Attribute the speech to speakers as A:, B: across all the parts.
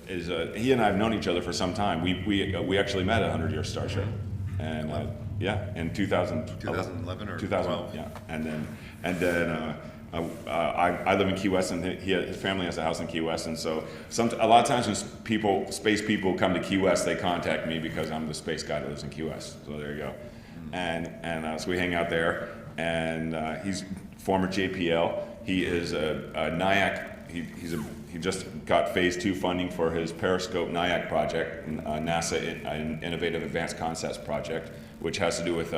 A: is he and I have known each other for some time. We actually met at 100 Year Starship, and yeah, in
B: 2011 or 2012.
A: Yeah, and then I live in Key West, and his family has a house in Key West, and so a lot of times when space people come to Key West, they contact me because I'm the space guy that lives in Key West. So there you go, and so we hang out there, and he's former JPL. He is a NIAC. He just got phase 2 funding for his Periscope NIAC project, NASA Innovative Advanced Concepts project, which has to do with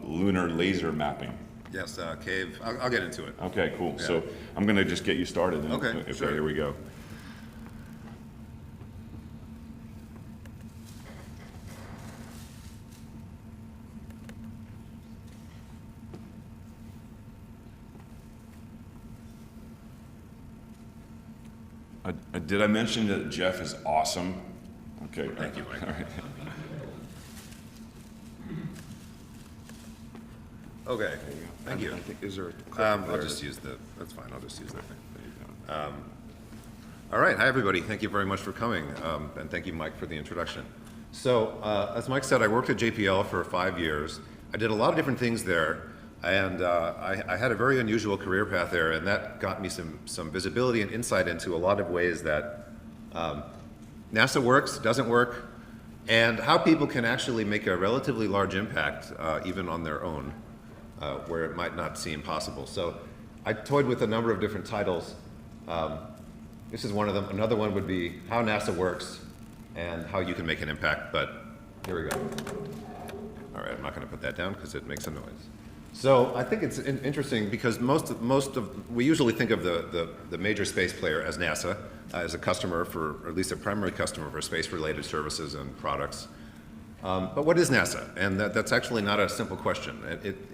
A: lunar laser mapping.
B: Yes, cave. I'll get into it.
A: Okay, cool. Yeah. So I'm going to just get you started.
B: Okay, sure.
A: Here we go. Did I mention that Jeff is awesome? Okay.
B: Thank you, Mike.
A: All right.
B: Okay. Thank you.
A: I think, is there a clip
B: I'll just use that's fine. I'll just use that thing. There you go. All right. Hi, everybody. Thank you very much for coming. And thank you, Mike, for the introduction. So, as Mike said, I worked at JPL for 5 years. I did a lot of different things there. And I had a very unusual career path there, and that got me some visibility and insight into a lot of ways that NASA works, doesn't work, and how people can actually make a relatively large impact even on their own, where it might not seem possible. So I toyed with a number of different titles. This is one of them. Another one would be How NASA Works and How You Can Make an Impact, but here we go. All right, I'm not going to put that down because it makes a noise. So I think it's interesting because we usually think of the major space player as NASA, as a customer for, or at least a primary customer for space-related services and products. But what is NASA? And that's actually not a simple question.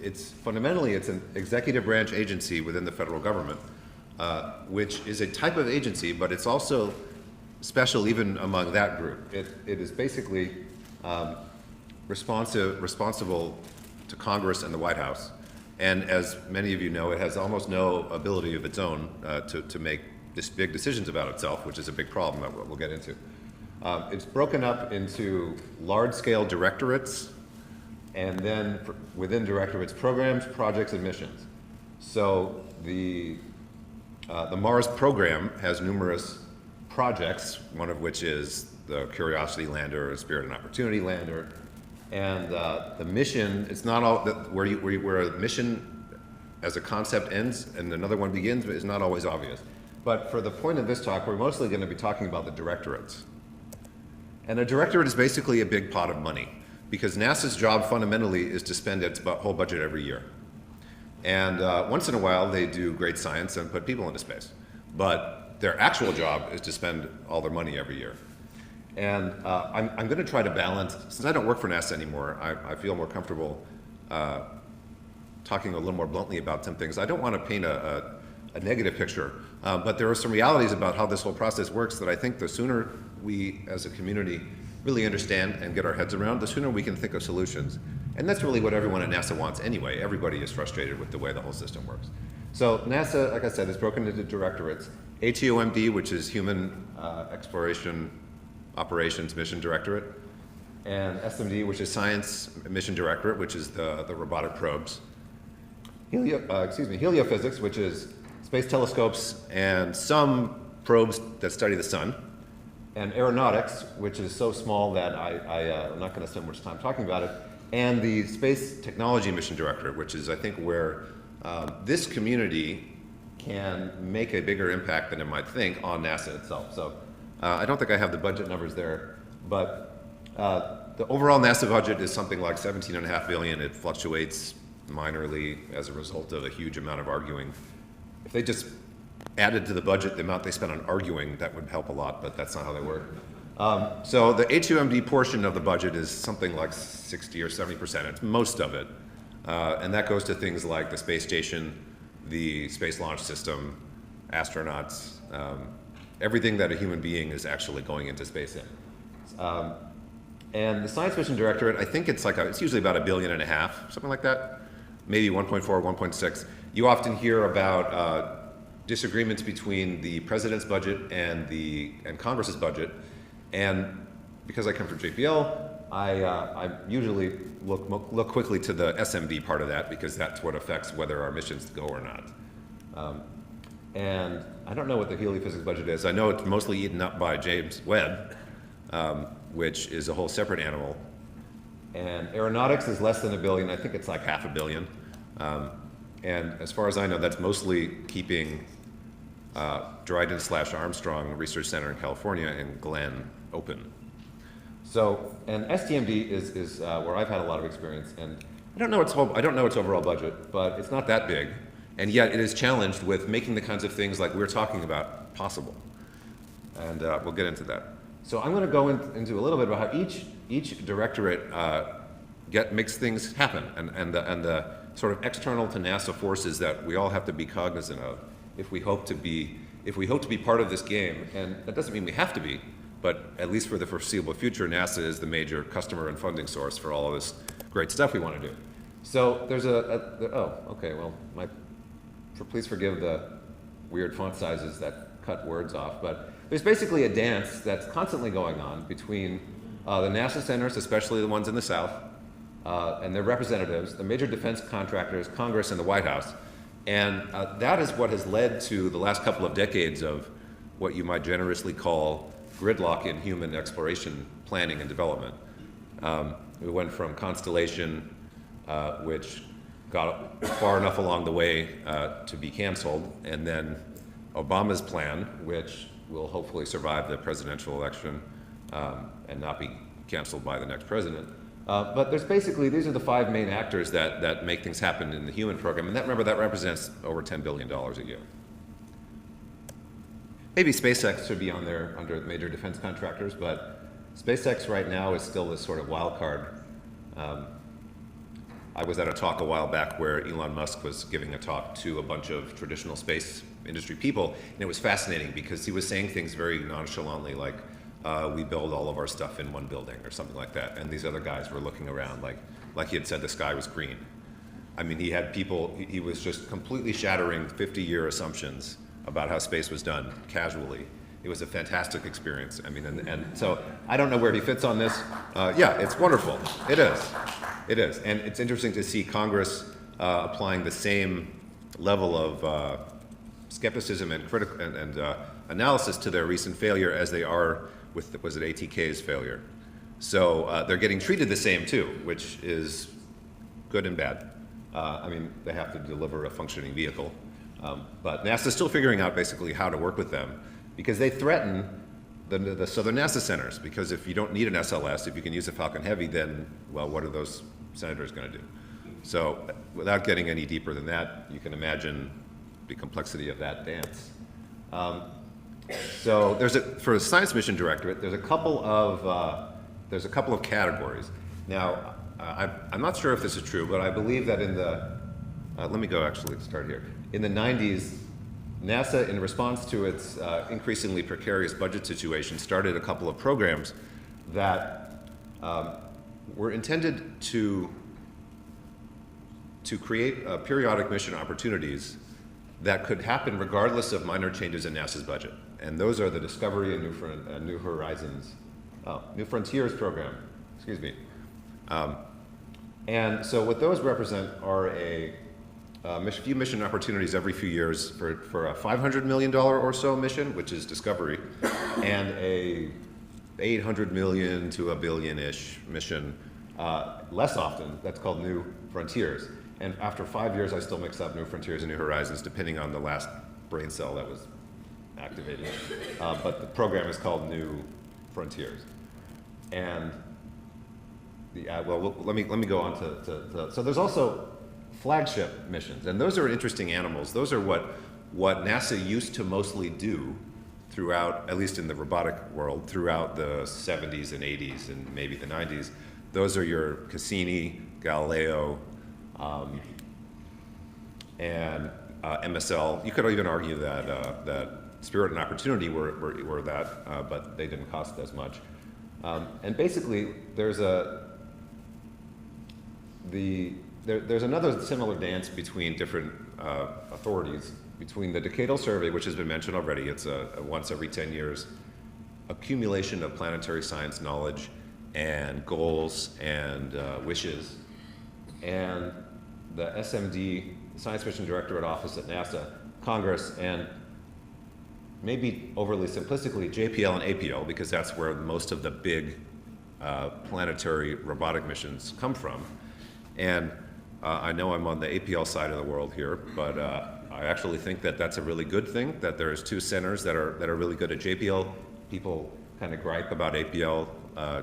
B: It's fundamentally, it's an executive branch agency within the federal government, which is a type of agency, but it's also special even among that group. It is basically responsible to Congress and the White House. And as many of you know, it has almost no ability of its own to make big decisions about itself, which is a big problem that we'll get into. It's broken up into large-scale directorates, and then within directorates, programs, projects, and missions. So the Mars program has numerous projects, one of which is the Curiosity lander, Spirit and Opportunity lander. And the mission, it's not all, where a mission as a concept ends and another one begins is not always obvious. But for the point of this talk, we're mostly going to be talking about the directorates. And a directorate is basically a big pot of money because NASA's job fundamentally is to spend its whole budget every year. And once in a while, they do great science and put people into space. But their actual job is to spend all their money every year. And I'm going to try to balance, since I don't work for NASA anymore, I feel more comfortable talking a little more bluntly about some things. I don't want to paint a negative picture, but there are some realities about how this whole process works that I think the sooner we as a community really understand and get our heads around, the sooner we can think of solutions. And that's really what everyone at NASA wants anyway. Everybody is frustrated with the way the whole system works. So NASA, like I said, is broken into directorates. HEOMD, which is Human Exploration Operations Mission Directorate, and SMD, which is Science Mission Directorate, which is the robotic probes. Heliophysics, which is space telescopes and some probes that study the sun. And Aeronautics, which is so small that I'm not going to spend much time talking about it. And the Space Technology Mission Directorate, which is, I think, where this community can make a bigger impact than it might think on NASA itself. So I don't think I have the budget numbers there, but the overall NASA budget is something like $17.5 billion. It fluctuates minorly as a result of a huge amount of arguing. If they just added to the budget the amount they spent on arguing, that would help a lot, but that's not how they work. So the HUMD portion of the budget is something like 60 or 70%. It's most of it. And that goes to things like the space station, the Space Launch System, astronauts, everything that a human being is actually going into space in. And the Science Mission Directorate, I think it's usually about $1.5 billion, something like that, maybe 1.4, 1.6. You often hear about disagreements between the president's budget and Congress's budget. And because I come from JPL, I usually look quickly to the SMD part of that, because that's what affects whether our missions go or not. And I don't know what the heliophysics budget is. I know it's mostly eaten up by James Webb, which is a whole separate animal. And aeronautics is less than $1 billion. I think it's like $500 million. And as far as I know, that's mostly keeping Dryden/Armstrong Research Center in California and Glenn open. So, and STMD is where I've had a lot of experience, and I don't know its overall budget, but it's not that big, and yet it is challenged with making the kinds of things like we're talking about possible, and we'll get into that. So I'm going to go into a little bit about how each directorate makes things happen, and the sort of external to NASA forces that we all have to be cognizant of if we hope to be part of this game. And that doesn't mean we have to be, but at least for the foreseeable future, NASA is the major customer and funding source for all of this great stuff we want to do. So there's please forgive the weird font sizes that cut words off, but there's basically a dance that's constantly going on between the NASA centers, especially the ones in the South, and their representatives, the major defense contractors, Congress, and the White House. And that is what has led to the last couple of decades of what you might generously call gridlock in human exploration planning and development. We went from Constellation, which got far enough along the way to be canceled, and then Obama's plan, which will hopefully survive the presidential election and not be canceled by the next president. But there's basically, these are the 5 main actors that make things happen in the human program, and remember, that represents over $10 billion a year. Maybe SpaceX should be on there under major defense contractors, but SpaceX right now is still this sort of wild card. I was at a talk a while back where Elon Musk was giving a talk to a bunch of traditional space industry people, and it was fascinating because he was saying things very nonchalantly, like, we build all of our stuff in one building or something like that, and these other guys were looking around like he had said the sky was green. I mean, he had people, he was just completely shattering 50-year assumptions about how space was done casually. It was a fantastic experience. I mean, and so I don't know where he fits on this. Yeah, it's wonderful. It is. It is. And it's interesting to see Congress applying the same level of skepticism and analysis to their recent failure as they are with, was it ATK's failure? So they're getting treated the same too, which is good and bad. I mean, they have to deliver a functioning vehicle. But NASA's still figuring out basically how to work with them, because they threaten the southern NASA centers, because if you don't need an SLS, if you can use a Falcon Heavy, then, well, what are those senators going to do? So without getting any deeper than that, you can imagine the complexity of that dance. So for the Science Mission Directorate, there's a couple of categories. Now, I'm not sure if this is true, but I believe that in the, let me go actually start here. In the 90s, NASA, in response to its increasingly precarious budget situation, started a couple of programs that were intended to create periodic mission opportunities that could happen regardless of minor changes in NASA's budget. And those are the Discovery and New Frontiers program, excuse me. And so what those represent are a few mission opportunities every few years for a $500 million or so mission, which is Discovery, and a $800 million to $1 billion-ish mission less often, that's called New Frontiers. And after 5 years, I still mix up New Frontiers and New Horizons, depending on the last brain cell that was activated. But the program is called New Frontiers. And let me go on to so there's also flagship missions, and those are interesting animals. Those are what NASA used to mostly do throughout, at least in the robotic world, throughout the 70s and 80s and maybe the 90s. Those are your Cassini, Galileo, and MSL. You could even argue that Spirit and Opportunity were that, but they didn't cost as much. And basically, there's another similar dance between different authorities between the decadal survey, which has been mentioned already, it's a once every 10 years accumulation of planetary science knowledge and goals and wishes, and the SMD, Science Mission Directorate Office at NASA, Congress, and maybe overly simplistically, JPL and APL, because that's where most of the big planetary robotic missions come from. And I know I'm on the APL side of the world here, but I actually think that that's a really good thing, that there's two centers that are really good at JPL. People kind of gripe about APL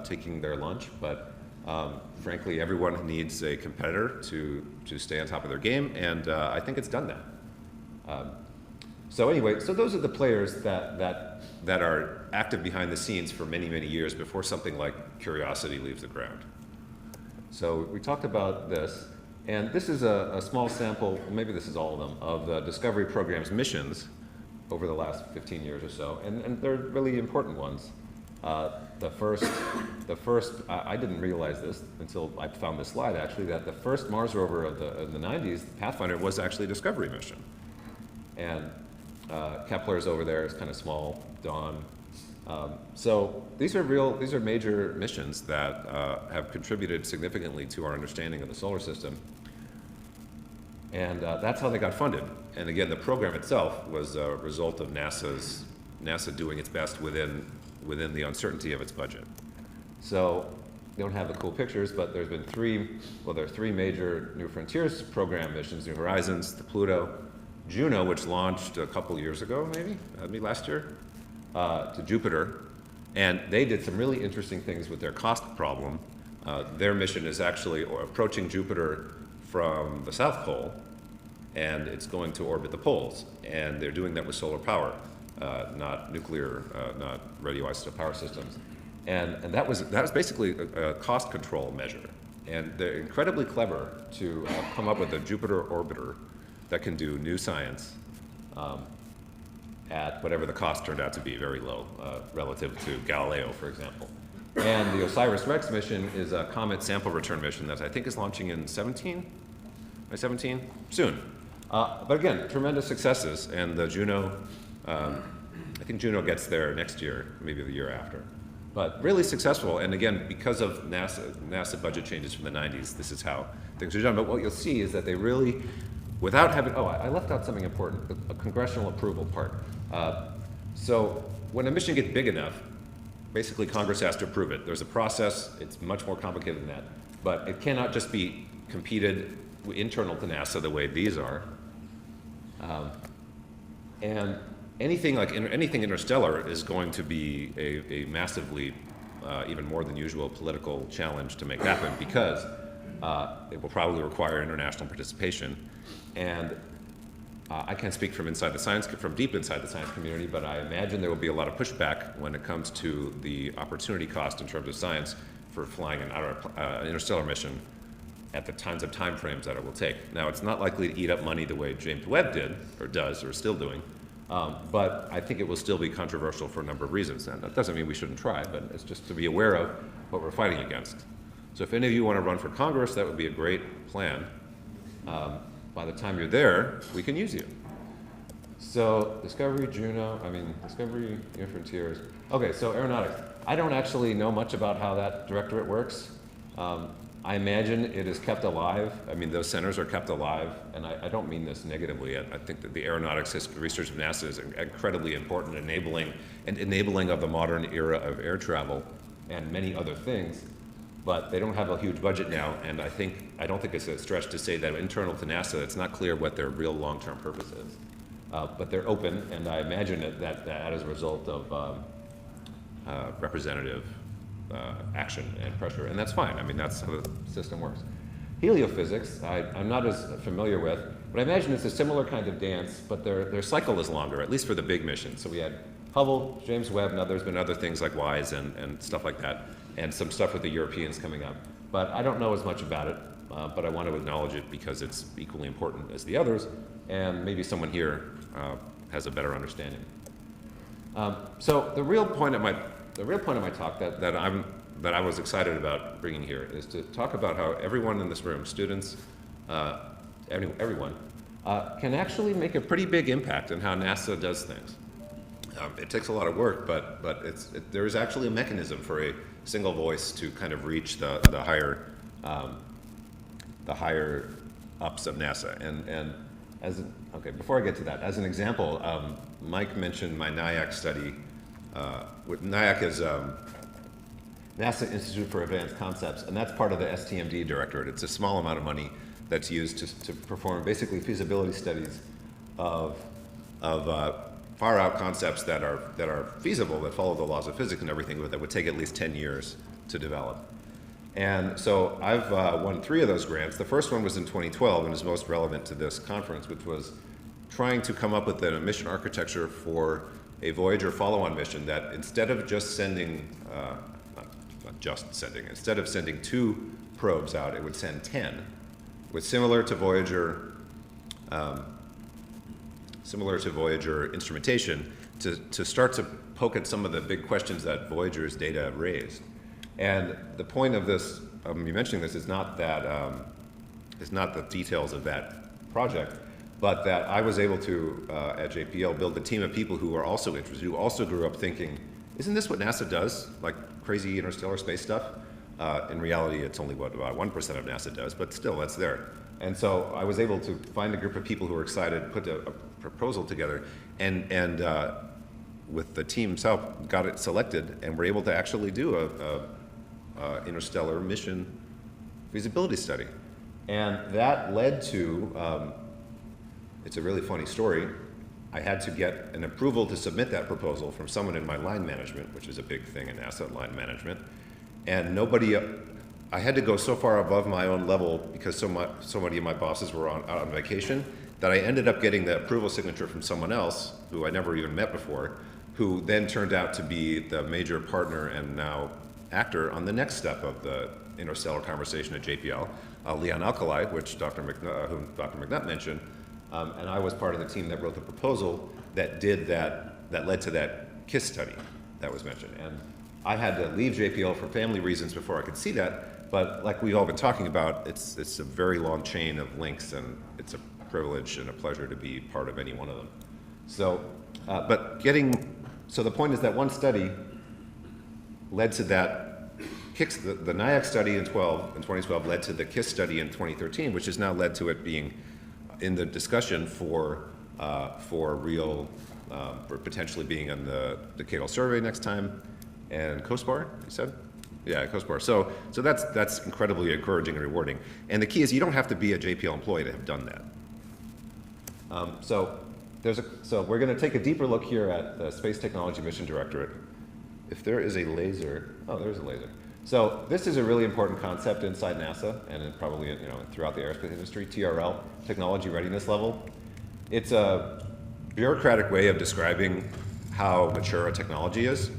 B: taking their lunch, but frankly, everyone needs a competitor to stay on top of their game, and I think it's done that. So anyway, so those are the players that are active behind the scenes for many, many years before something like Curiosity leaves the ground. So we talked about this, and this is a small sample, maybe this is all of them, of the Discovery Program's missions over the last 15 years or so, and they're really important ones. The first, I didn't realize this until I found this slide actually, that the first Mars rover of the 90s, Pathfinder, was actually a Discovery mission. And Kepler's over there, it's kind of small, Dawn. So these are major missions that have contributed significantly to our understanding of the solar system. And that's how they got funded. And again, the program itself was a result of NASA doing its best within the uncertainty of its budget. So they don't have the cool pictures, but there are three major New Frontiers program missions: New Horizons, the Pluto, Juno, which launched a couple years ago, maybe last year, to Jupiter. And they did some really interesting things with their cost problem. Their mission is actually approaching Jupiter from the South Pole, and it's going to orbit the poles. And they're doing that with solar power, not nuclear, not radioisotope power systems. And that was basically a cost control measure. And they're incredibly clever to come up with a Jupiter orbiter that can do new science at whatever the cost turned out to be, very low relative to Galileo, for example. And the OSIRIS-REX mission is a comet sample return mission that I think is launching in 17? By 17? Soon. But again, tremendous successes, and the Juno, I think Juno gets there next year, maybe the year after. But really successful, and again, because of NASA budget changes from the 90s, this is how things are done. But what you'll see is that they really, without having, I left out something important, a congressional approval part. So when a mission gets big enough, basically Congress has to approve it. There's a process, it's much more complicated than that. But it cannot just be competed internal to NASA the way these are. And anything interstellar is going to be a massively, even more than usual, political challenge to make happen, because it will probably require international participation. And I can't speak from deep inside the science community, but I imagine there will be a lot of pushback when it comes to the opportunity cost in terms of science for flying an interstellar mission at the kinds of time frames that it will take. Now, it's not likely to eat up money the way James Webb did, or does, or is still doing, but I think it will still be controversial for a number of reasons. And that doesn't mean we shouldn't try, but it's just to be aware of what we're fighting against. So if any of you want to run for Congress, that would be a great plan. By the time you're there, we can use you. So Discovery, New Frontiers. Okay, so aeronautics. I don't actually know much about how that directorate works. I imagine it is kept alive. I mean, those centers are kept alive, and I don't mean this negatively. I think that the aeronautics research of NASA is incredibly important, enabling of the modern era of air travel and many other things. But they don't have a huge budget now, and I don't think it's a stretch to say that internal to NASA, it's not clear what their real long-term purpose is. But they're open, and I imagine that is a result of representative action and pressure, and that's fine. I mean, that's how the system works. Heliophysics, I'm not as familiar with, but I imagine it's a similar kind of dance, but their cycle is longer, at least for the big missions. So we had Hubble, James Webb, now there's been other things like WISE and stuff like that, and some stuff with the Europeans coming up. But I don't know as much about it, but I want to acknowledge it because it's equally important as the others, and maybe someone here has a better understanding. So the real point of my talk that I was excited about bringing here is to talk about how everyone in this room, students, everyone, can actually make a pretty big impact on how NASA does things. It takes a lot of work, but there is actually a mechanism for a single voice to kind of reach the higher ups of NASA. And okay, before I get to that, as an example, Mike mentioned my NIAC study. NIAC is NASA Institute for Advanced Concepts, and that's part of the STMD directorate. It's a small amount of money that's used to perform basically feasibility studies of far out concepts that are feasible, that follow the laws of physics and everything, but that would take at least 10 years to develop. And so I've won 3 of those grants. The first one was in 2012 and is most relevant to this conference, which was trying to come up with a mission architecture for a Voyager follow-on mission that instead of just sending, instead of sending 2 probes out, it would send 10, with similar to Voyager instrumentation to start to poke at some of the big questions that Voyager's data raised. And the point of this, me mentioning this, is not the details of that project, but that I was able to, at JPL, build a team of people who are also interested, who also grew up thinking, isn't this what NASA does, like crazy interstellar space stuff? In reality, it's only what about 1% of NASA does, but still, that's there. And so I was able to find a group of people who were excited, put a proposal together, and with the team's help, got it selected, and were able to actually do a interstellar mission feasibility study. And that led to, it's a really funny story. I had to get an approval to submit that proposal from someone in my line management, which is a big thing in NASA, line management. And nobody, I had to go so far above my own level because so many of my bosses were out on vacation that I ended up getting the approval signature from someone else who I never even met before, who then turned out to be the major partner and now actor on the next step of the interstellar conversation at JPL, Leon Alkali, which whom Dr. McNutt mentioned, and I was part of the team that wrote the proposal that led to that KISS study that was mentioned. And I had to leave JPL for family reasons before I could see that, but like we've all been talking about, it's a very long chain of links, and it's a privilege and a pleasure to be part of any one of them. So, so the point is that one study led to that, the NIAC study in 2012 led to the KISS study in 2013, which has now led to it being in the discussion for potentially being on the decadal survey next time, and COSPAR, you said? Yeah, COSPAR. So that's incredibly encouraging and rewarding. And the key is you don't have to be a JPL employee to have done that. So we're going to take a deeper look here at the Space Technology Mission Directorate. If there is a laser, oh, there's a laser. So this is a really important concept inside NASA and probably throughout the aerospace industry, TRL, Technology Readiness Level. It's a bureaucratic way of describing how mature a technology is.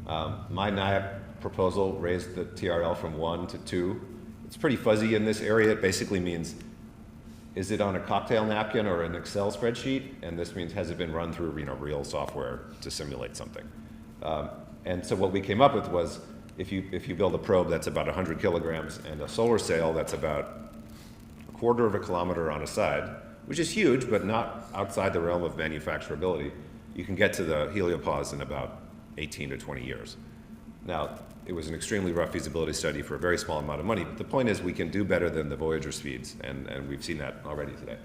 B: My NIAC proposal raised the TRL from 1 to 2. It's pretty fuzzy in this area. It basically means, is it on a cocktail napkin or an Excel spreadsheet? And this means, has it been run through real software to simulate something? And so what we came up with was, if you build a probe that's about 100 kilograms and a solar sail that's about 1/4 of a kilometer on a side, which is huge, but not outside the realm of manufacturability, you can get to the heliopause in about 18 to 20 years. Now, it was an extremely rough feasibility study for a very small amount of money, but the point is we can do better than the Voyager speeds, and we've seen that already today.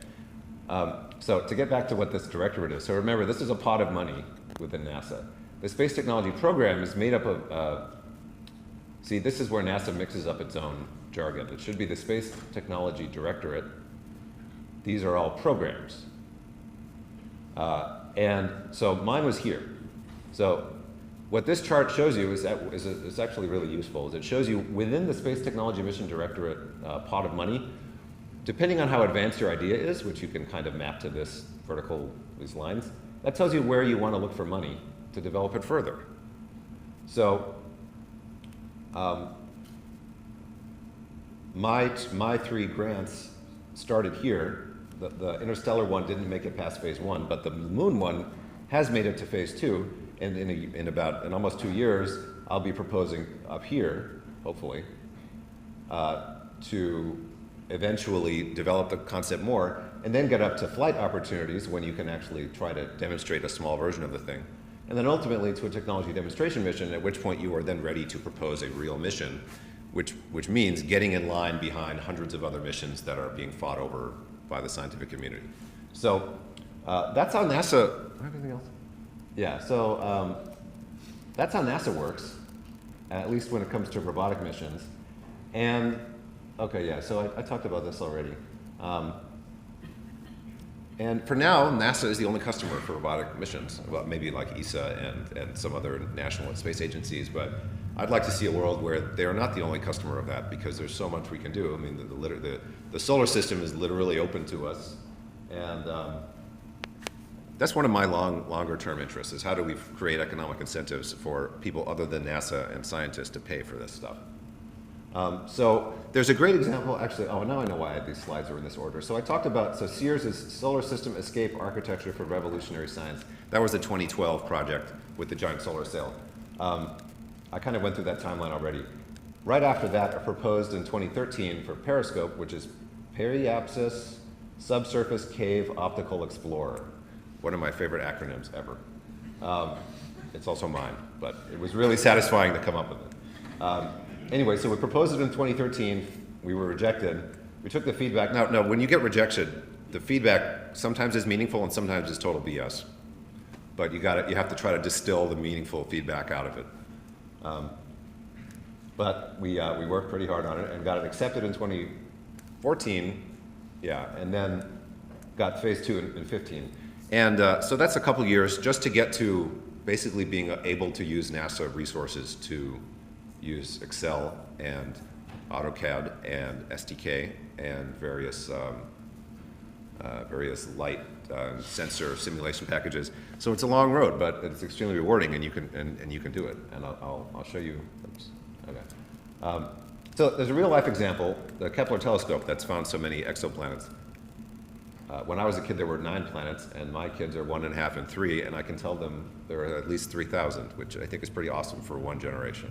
B: So to get back to what this directorate is, so remember, this is a pot of money within NASA. The Space Technology Program is made up of, see, this is where NASA mixes up its own jargon. It should be the Space Technology Directorate. These are all programs. And so mine was here. So what this chart shows you is actually really useful. Is it shows you within the Space Technology Mission Directorate pot of money, depending on how advanced your idea is, which you can kind of map to these lines, that tells you where you want to look for money to develop it further. So my 3 grants started here. The Interstellar one didn't make it past phase 1, but the Moon one has made it to phase 2, and in almost 2 years, I'll be proposing up here, hopefully, to eventually develop the concept more, and then get up to flight opportunities when you can actually try to demonstrate a small version of the thing. And then ultimately to a technology demonstration mission, at which point you are then ready to propose a real mission, which means getting in line behind hundreds of other missions that are being fought over by the scientific community. So that's how NASA, do I have anything else? Yeah, so that's how NASA works, at least when it comes to robotic missions. And, okay, yeah, so I talked about this already. And for now, NASA is the only customer for robotic missions. Well, maybe like ESA and some other national space agencies, but I'd like to see a world where they are not the only customer of that, because there's so much we can do. I mean, the solar system is literally open to us, and that's one of my longer term interests, is how do we create economic incentives for people other than NASA and scientists to pay for this stuff. So there's a great example, actually, oh, now I know why these slides are in this order. So I talked about, so SEERS is Solar System Escape Architecture for Revolutionary Science. That was a 2012 project with the giant solar sail. I kind of went through that timeline already. Right after that, I proposed in 2013 for Periscope, which is Periapsis Subsurface Cave Optical Explorer. One of my favorite acronyms ever. It's also mine, but it was really satisfying to come up with it. Anyway, so we proposed it in 2013. We were rejected. We took the feedback. Now, when you get rejected, the feedback sometimes is meaningful and sometimes is total BS. But you have to try to distill the meaningful feedback out of it. But we worked pretty hard on it and got it accepted in 2014, yeah, and then got phase 2 in 15. And so that's a couple years just to get to basically being able to use NASA resources to use Excel and AutoCAD and SDK and various light sensor simulation packages. So it's a long road, but it's extremely rewarding, and you can do it. And I'll show you. Oops. Okay. So there's a real life example, the Kepler Telescope, that's found so many exoplanets. When I was a kid, there were 9 planets, and my kids are 1.5 and 3, and I can tell them there are at least 3,000, which I think is pretty awesome for one generation.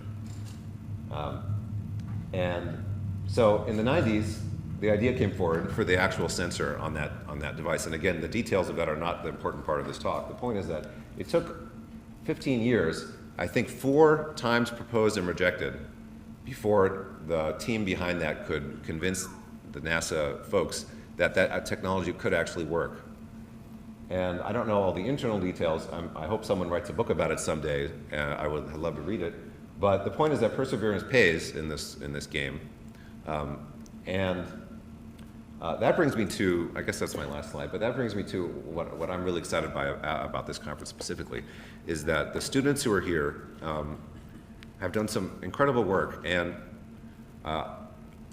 B: And so in the 90s, the idea came forward for the actual sensor on that device. And again, the details of that are not the important part of this talk. The point is that it took 15 years, I think 4 times proposed and rejected, before the team behind that could convince the NASA folks that that technology could actually work. And I don't know all the internal details. I hope someone writes a book about it someday, and I'd love to read it. But the point is that perseverance pays in this game. That brings me to, I guess that's my last slide, but that brings me to what I'm really excited about this conference specifically, is that the students who are here have done some incredible work, and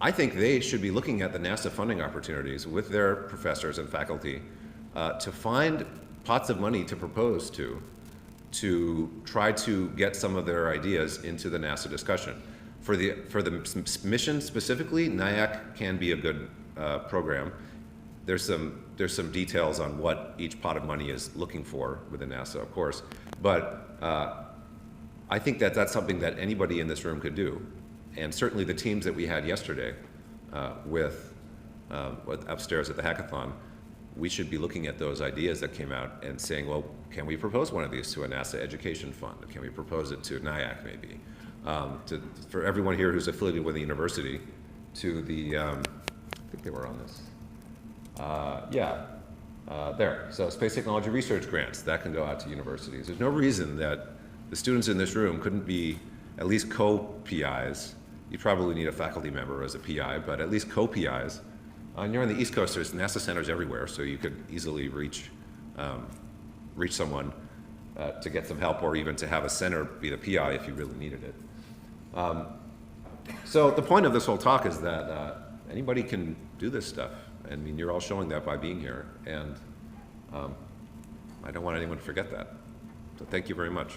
B: I think they should be looking at the NASA funding opportunities with their professors and faculty to find pots of money to propose to try to get some of their ideas into the NASA discussion. For the mission specifically, NIAC can be a good program. There's some details on what each pot of money is looking for within NASA, of course, but I think that that's something that anybody in this room could do, and certainly the teams that we had yesterday with upstairs at the hackathon, we should be looking at those ideas that came out and saying, well, can we propose one of these to a NASA education fund? Can we propose it to NIAC maybe? For everyone here who's affiliated with a university, to the, I think they were on this. There. So space technology research grants, that can go out to universities. There's no reason that the students in this room couldn't be at least co-PIs. You probably need a faculty member as a PI, but at least co-PIs. And you're on the East Coast, there's NASA centers everywhere, so you could easily reach someone to get some help, or even to have a center be the PI if you really needed it. So the point of this whole talk is that anybody can do this stuff. I mean, you're all showing that by being here, and I don't want anyone to forget that. So thank you very much.